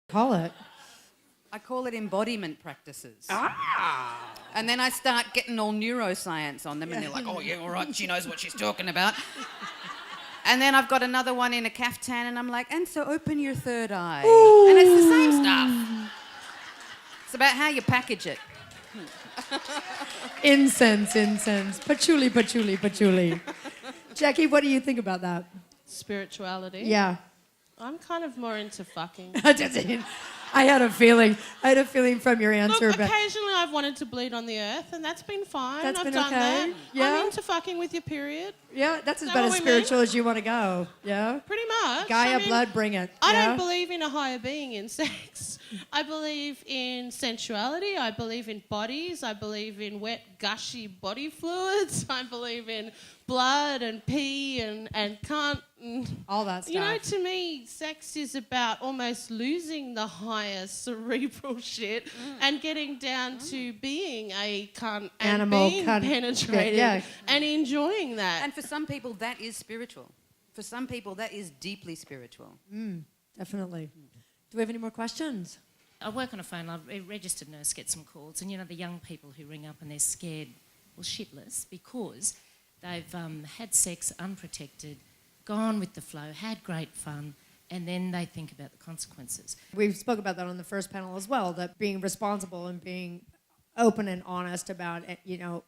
Call it. I call it embodiment practices. And then I start getting all neuroscience on them, and they're like, oh, yeah, all right, she knows what she's talking about. And then I've got another one in a caftan, and I'm like, and so open your third eye. Ooh. And it's the same stuff. It's about how you package it. Incense. Patchouli. Jackie, what do you think about that? Spirituality? Yeah. I'm kind of more into fucking. I had a feeling from your answer. Look, occasionally I've wanted to bleed on the earth, and that's been fine. I've done okay. that. Yeah. I'm into fucking with your period. Yeah, that's about as spiritual as you want to go. Yeah? Pretty much. Gaia blood, bring it. I don't believe in a higher being in sex. I believe in sensuality. I believe in bodies. I believe in wet, gushy body fluids. I believe in blood and pee and cunt. All that stuff. You know, to me, sex is about almost losing the higher cerebral shit and getting down to being a cunt and Animal being cunt. penetrated and enjoying that. And for some people, that is spiritual. For some people, that is deeply spiritual. Definitely. Do we have any more questions? I work on a phone line. A registered nurse gets some calls, and, you know, the young people who ring up and they're scared, well, shitless, because they've had sex unprotected, gone with the flow, had great fun, and then they think about the consequences. We spoke about that on the first panel as well, that being responsible and being open and honest about it, you know.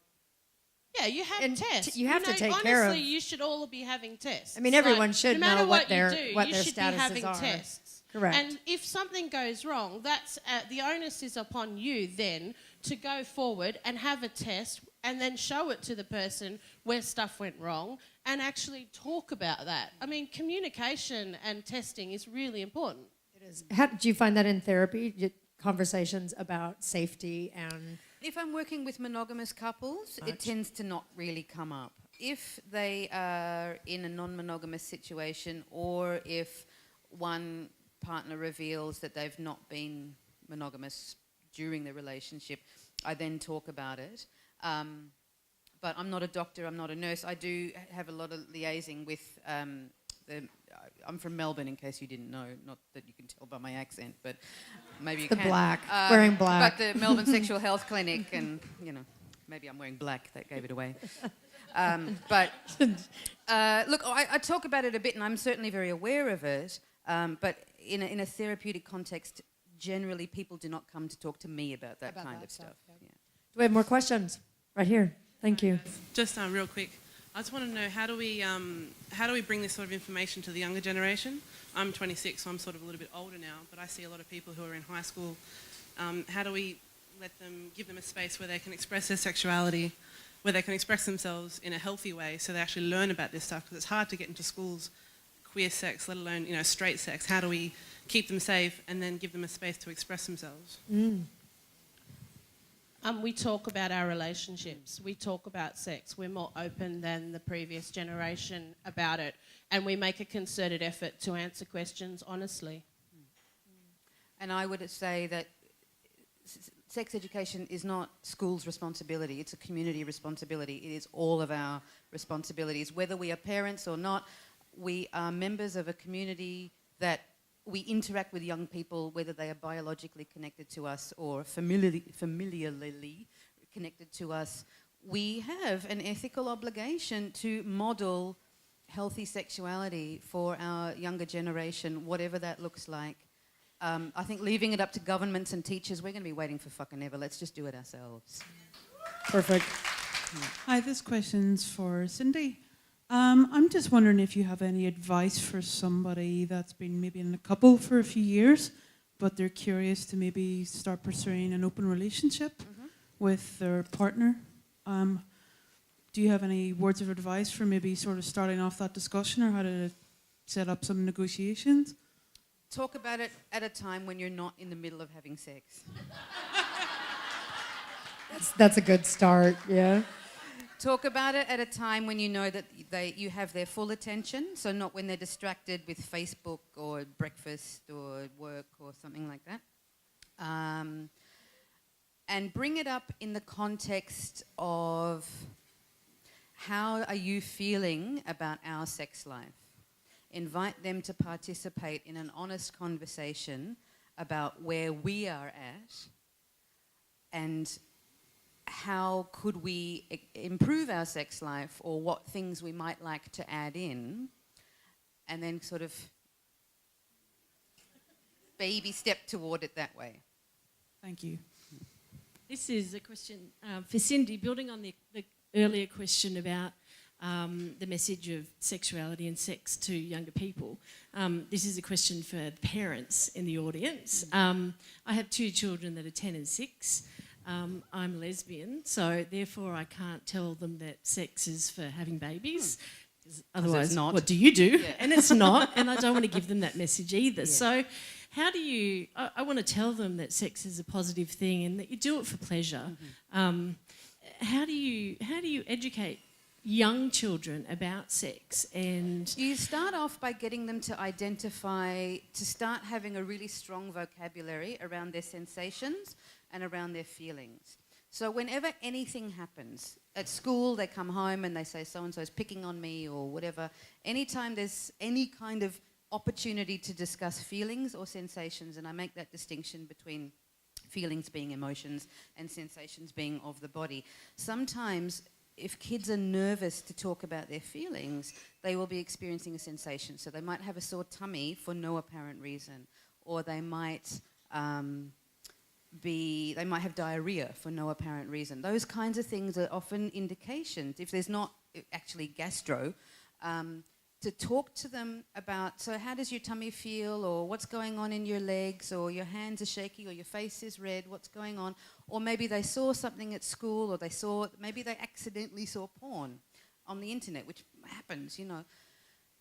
Yeah, you have tests. You have to take honestly, care of. Honestly, you should all be having tests. I mean, everyone should no matter know what their you should statuses be having are. tests. Correct. And if something goes wrong, that's the onus is upon you then to go forward and have a test and then show it to the person where stuff went wrong and actually talk about that. I mean, communication and testing is really important. It is. How do you find that in therapy? Conversations about safety and... If I'm working with monogamous couples, it tends to not really come up. If they are in a non-monogamous situation, or if one partner reveals that they've not been monogamous during the relationship, I then talk about it. But I'm not a doctor, I'm not a nurse. I do have a lot of liaising with I'm from Melbourne, in case you didn't know. Not that you can tell by my accent, but maybe you can. Black, wearing black. But the Melbourne Sexual Health Clinic, and, you know, maybe I'm wearing black, that gave it away. But look, I talk about it a bit, and I'm certainly very aware of it, but in a therapeutic context, generally people do not come to talk to me about that kind of stuff. Yeah. Do we have more questions? Right here. Thank you. Just real quick, I just want to know, how do we bring this sort of information to the younger generation? I'm 26, so I'm sort of a little bit older now, but I see a lot of people who are in high school. How do we give them a space where they can express their sexuality, where they can express themselves in a healthy way, so they actually learn about this stuff? Because it's hard to get into schools, queer sex, let alone, you know, straight sex. How do we keep them safe and then give them a space to express themselves? We talk about our relationships. We talk about sex. We're more open than the previous generation about it. And we make a concerted effort to answer questions honestly. And I would say that sex education is not school's responsibility. It's a community responsibility. It is all of our responsibilities. Whether we are parents or not, we are members of a community that we interact with young people, whether they are biologically connected to us or familiarly connected to us. We have an ethical obligation to model healthy sexuality for our younger generation, whatever that looks like. I think leaving it up to governments and teachers, we're going to be waiting for fucking ever. Let's just do it ourselves. Perfect. Hi, this question's for Cindy. I'm just wondering if you have any advice for somebody that's been maybe in a couple for a few years, but they're curious to maybe start pursuing an open relationship with their partner. Do you have any words of advice for maybe sort of starting off that discussion, or how to set up some negotiations? Talk about it at a time when you're not in the middle of having sex. That's a good start, yeah. Talk about it at a time when you know that you have their full attention, so not when they're distracted with Facebook or breakfast or work or something like that. And bring it up in the context of, how are you feeling about our sex life? Invite them to participate in an honest conversation about where we are at and how could we improve our sex life, or what things we might like to add in, and then sort of baby step toward it that way. Thank you. This is a question for Cindy, building on the earlier question about the message of sexuality and sex to younger people. This is a question for the parents in the audience. I have 2 children that are 10 and 6. I'm lesbian, so therefore I can't tell them that sex is for having babies. 'Cause otherwise, not. what do you do? Yeah. And it's not, and I don't want to give them that message either. Yeah. So how do you, I want to tell them that sex is a positive thing and that you do it for pleasure. How do you educate young children about sex? And You start off by getting them to identify, to start having a really strong vocabulary around their sensations and around their feelings. So whenever anything happens, at school they come home and they say so-and-so's picking on me or whatever, anytime there's any kind of opportunity to discuss feelings or sensations, and I make that distinction between feelings being emotions and sensations being of the body. Sometimes if kids are nervous to talk about their feelings, they will be experiencing a sensation. So they might have a sore tummy for no apparent reason, or they might have diarrhea for no apparent reason. Those kinds of things are often indications, if there's not actually gastro, to talk to them about, so how does your tummy feel, or what's going on in your legs, or your hands are shaky, or your face is red, what's going on? Or maybe they saw something at school, or maybe they accidentally saw porn on the internet, which happens, you know.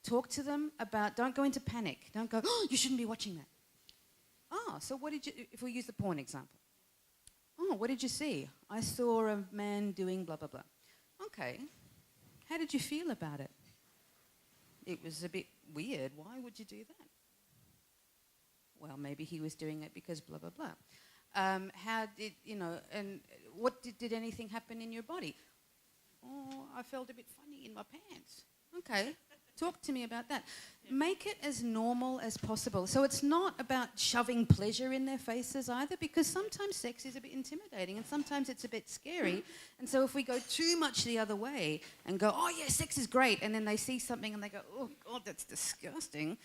Talk to them about, don't go into panic. Don't go, oh, you shouldn't be watching that. Oh, so what did you, if we use the porn example. Oh, what did you see? I saw a man doing blah, blah, blah. Okay, how did you feel about it? It was a bit weird. Why would you do that? Well, maybe he was doing it because blah, blah, blah. How did, you know, and what did anything happen in your body? Oh, I felt a bit funny in my pants. Okay, talk to me about that. Make it as normal as possible. So it's not about shoving pleasure in their faces either, because sometimes sex is a bit intimidating and sometimes it's a bit scary. And so if we go too much the other way and go, oh yeah, sex is great, and then they see something and they go, oh God, that's disgusting.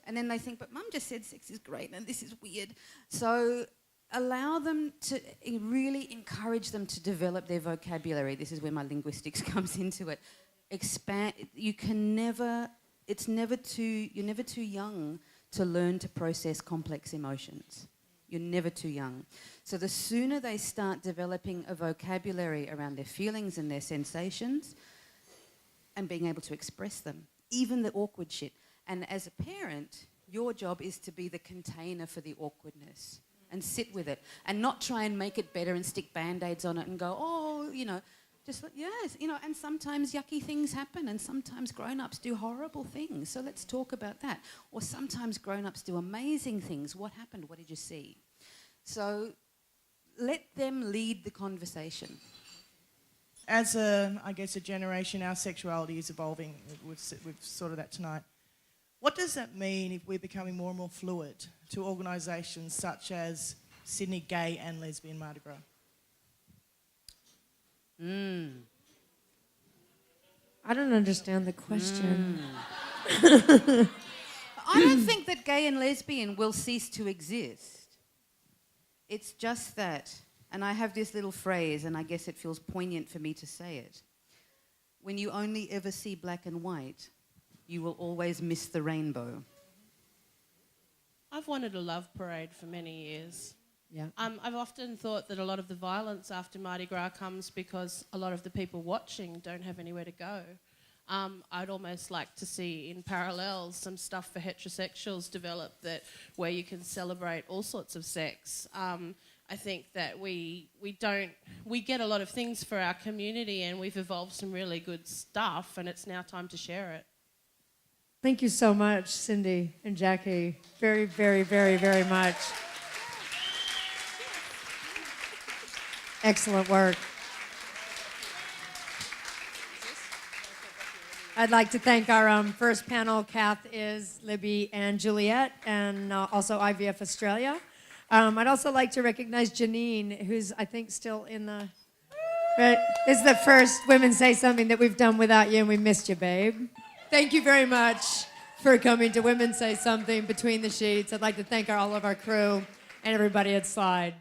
And then they think, but Mum just said sex is great and this is weird. So allow them to, really encourage them to develop their vocabulary. This is where my linguistics comes into it. Expand, you're never too young to learn to process complex emotions. You're never too young. So the sooner they start developing a vocabulary around their feelings and their sensations and being able to express them, even the awkward shit. And as a parent, your job is to be the container for the awkwardness and sit with it and not try and make it better and stick Band-Aids on it and go, oh, you know, just, yes, you know, and sometimes yucky things happen and sometimes grown-ups do horrible things. So let's talk about that. Or sometimes grown-ups do amazing things. What happened? What did you see? So let them lead the conversation. As a generation, our sexuality is evolving. We've sorted that tonight. What does that mean if we're becoming more and more fluid to organisations such as Sydney Gay and Lesbian Mardi Gras? I don't understand the question. I don't think that gay and lesbian will cease to exist. It's just that, and I have this little phrase, and I guess it feels poignant for me to say it. When you only ever see black and white, you will always miss the rainbow. I've wanted a love parade for many years. Yeah. I've often thought that a lot of the violence after Mardi Gras comes because a lot of the people watching don't have anywhere to go. I'd almost like to see in parallel some stuff for heterosexuals develop where you can celebrate all sorts of sex. I think that we get a lot of things for our community and we've evolved some really good stuff and it's now time to share it. Thank you so much, Cindy and Jackie. Very, very, very, very much. Excellent work. I'd like to thank our first panel, Kath, Libby, and Juliet, and also IVF Australia. I'd also like to recognize Janine, who's, I think, still in the... Right? This is the first Women Say Something that we've done without you, and we missed you, babe. Thank you very much for coming to Women Say Something Between the Sheets. I'd like to thank all of our crew and everybody at Slide.